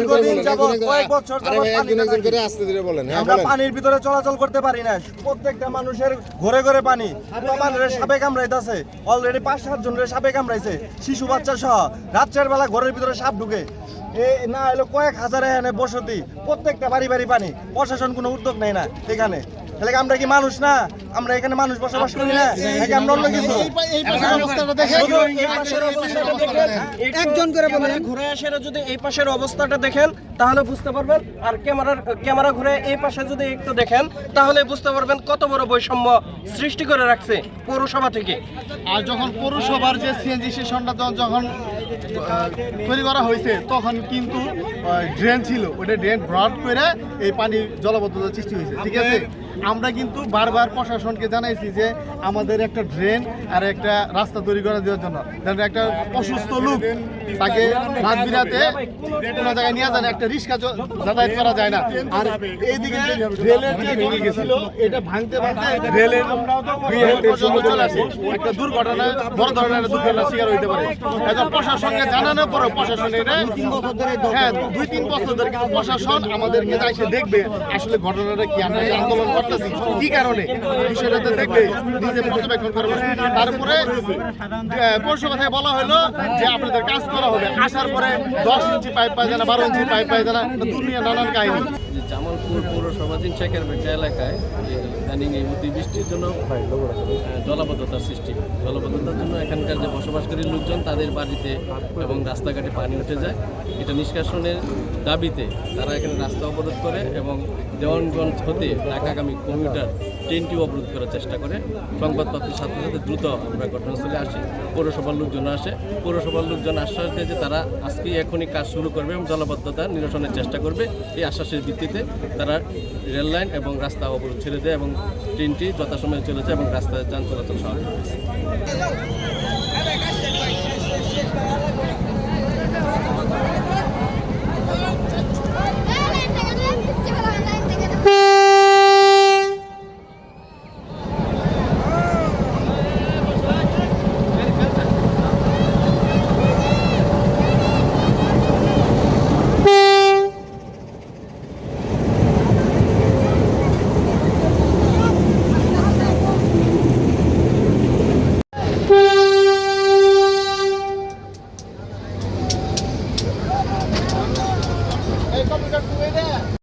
দীর্ঘদিন যাবত কয়েক বছর যাবত আমরা পানির ভিতরে চলাচল করতে পারি না। প্রত্যেকটা মানুষের ঘরে ঘরে পানি, মানুষের সাপে কামড়াইতেছে। অলরেডি 5-7 জনের সাপে কামড়াইছে, শিশু বাচ্চা সহ। রাত্রের বেলা ঘরের ভিতরে সাপ ঢুকে, না হলো কয়েক হাজার এখানে বসতি, প্রত্যেকটা বাড়ি বাড়ি পানি। প্রশাসন কোনো উদ্যোগ নেয় না এখানে। তাহলে আমরা কি মানুষ না? আমরা এখানে মানুষ বসবাস করি না? নাকি আমরা অন্য কিছু? একজন করে ঘুরে আসে যদি এই পাশের অবস্থাটা দেখেন তাহলে বুঝতে পারবেন। আর ক্যামেরা ঘুরে এই পাশে যদি একটু দেখেন তাহলে বুঝতে পারবেন কত বড় বৈষম্য সৃষ্টি করে রাখছে পৌরসভা থেকে। আর যখন পৌরসভার যে সিএনজি স্টেশনটা যখন তৈরি করা হয়েছে তখন কিন্তু ড্রেন ছিল, ওটা ড্রেন ব্রড করে এই পানির জলাবদ্ধতা সৃষ্টি হয়েছে। ঠিক আছে, আমরা কিন্তু বারবার প্রশাসনকে জানাইছি যে আমাদের একটা ড্রেন আর একটা রাস্তা তৈরি করে দেওয়ার জন্য, যেন একটা অসুস্থ লোক তাকে রাত বিরাতে কোনো জায়গায় নিয়ে যান, একটা রিক্সা যাতায়াত করা যায় না। আর এইদিকে রেলের যে ভেঙে গেছিল, এটা ভাঙতে রেলের পর্যন্ত চলে আসে, একটা দুর্ঘটনা, বড় ধরনের একটা দুর্ঘটনার শিকার হইতে পারে। এখন প্রশাসনকে জানানোর পরে প্রশাসন এটা 2-3 বছর ধরে কিন্তু প্রশাসন আমাদেরকে এসে দেখবে আসলে ঘটনাটা কি, আমরা আন্দোলন করতেছি কি কারণে, বিষয়টাতে দেখবে, নিজে পর্যবেক্ষণ করবে। তারপরে পৌরসভা থেকে বলা হলো যে আপনাদের কাজ করা হবে। আসার পরে 10 ইঞ্চি পাইপ পায় জানা, 12 ইঞ্চি পাইপ পায় জানা, দুনিয়া নানান কাহিনী। জামালপুর পৌরসভাধীন শেখের বেটা এলাকায় ইদানিং এই অতিবৃষ্টির জন্য জলাবদ্ধতার সৃষ্টি। জলাবদ্ধতার জন্য এখানকার যে বসবাসকারী লোকজন তাদের বাড়িতে এবং রাস্তাঘাটে পানি উঠে যায়। এটা নিষ্কাশনের দাবিতে তারা এখানে রাস্তা অবরোধ করে এবং দেওয়ানগঞ্জ হতে ঢাকাগামী কমিউটার ট্রেনটি অবরোধ করার চেষ্টা করে। সংবাদপত্রের সাথে সাথে দ্রুত আমরা ঘটনাস্থলে আসি, পৌরসভার লোকজন আসে। পৌরসভার লোকজন আশ্বাস দিয়ে যে তারা আজকেই এখনই কাজ শুরু করবে এবং জলাবদ্ধতা নিরসনের চেষ্টা করবে। এই আশ্বাসের ভিত্তিতে তারা রেল লাইন এবং রাস্তা অবরোধ ছেড়ে দেয় এবং ট্রেনটি যথাসময়ে চলেছে এবং রাস্তায় যান চলাচল স্বাভাবিক হয়েছে।